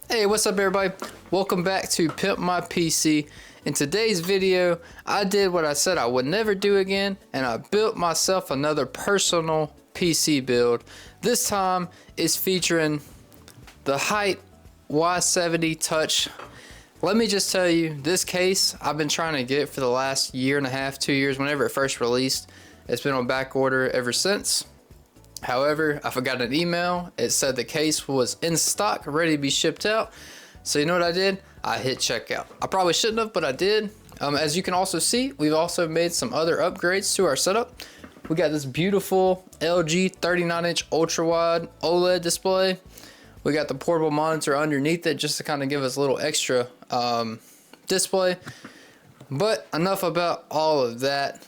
Hey, what's up everybody? Welcome back to Pimp My PC. In today's video, I did what I said I would never do again, and I built myself another personal PC build. This time is featuring the Hyte Y70 Touch. Let me just tell you, this case I've been trying to get for the last year and a half, 2 years, whenever it first released. It's been on back order ever since. However, I forgot an email. It said the case was in stock, ready to be shipped out. So you know what I did? I hit checkout. I probably shouldn't have, but I did. As you can also see, we've also made some other upgrades to our setup. We got this beautiful LG 39-inch ultra-wide OLED display. We got the portable monitor underneath it just to kind of give us a little extra display. But enough about all of that.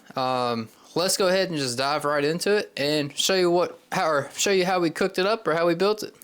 Let's go ahead and just dive right into it and show you how we cooked it up or how we built it.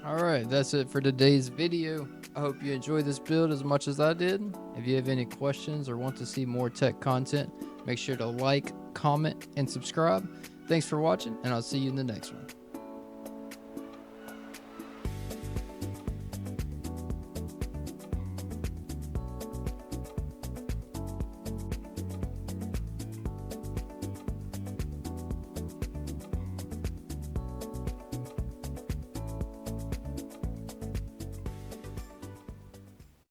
Alright, that's it for today's video. I hope you enjoyed this build as much as I did. If you have any questions or want to see more tech content, make sure to like, comment, and subscribe. Thanks for watching, and I'll see you in the next one.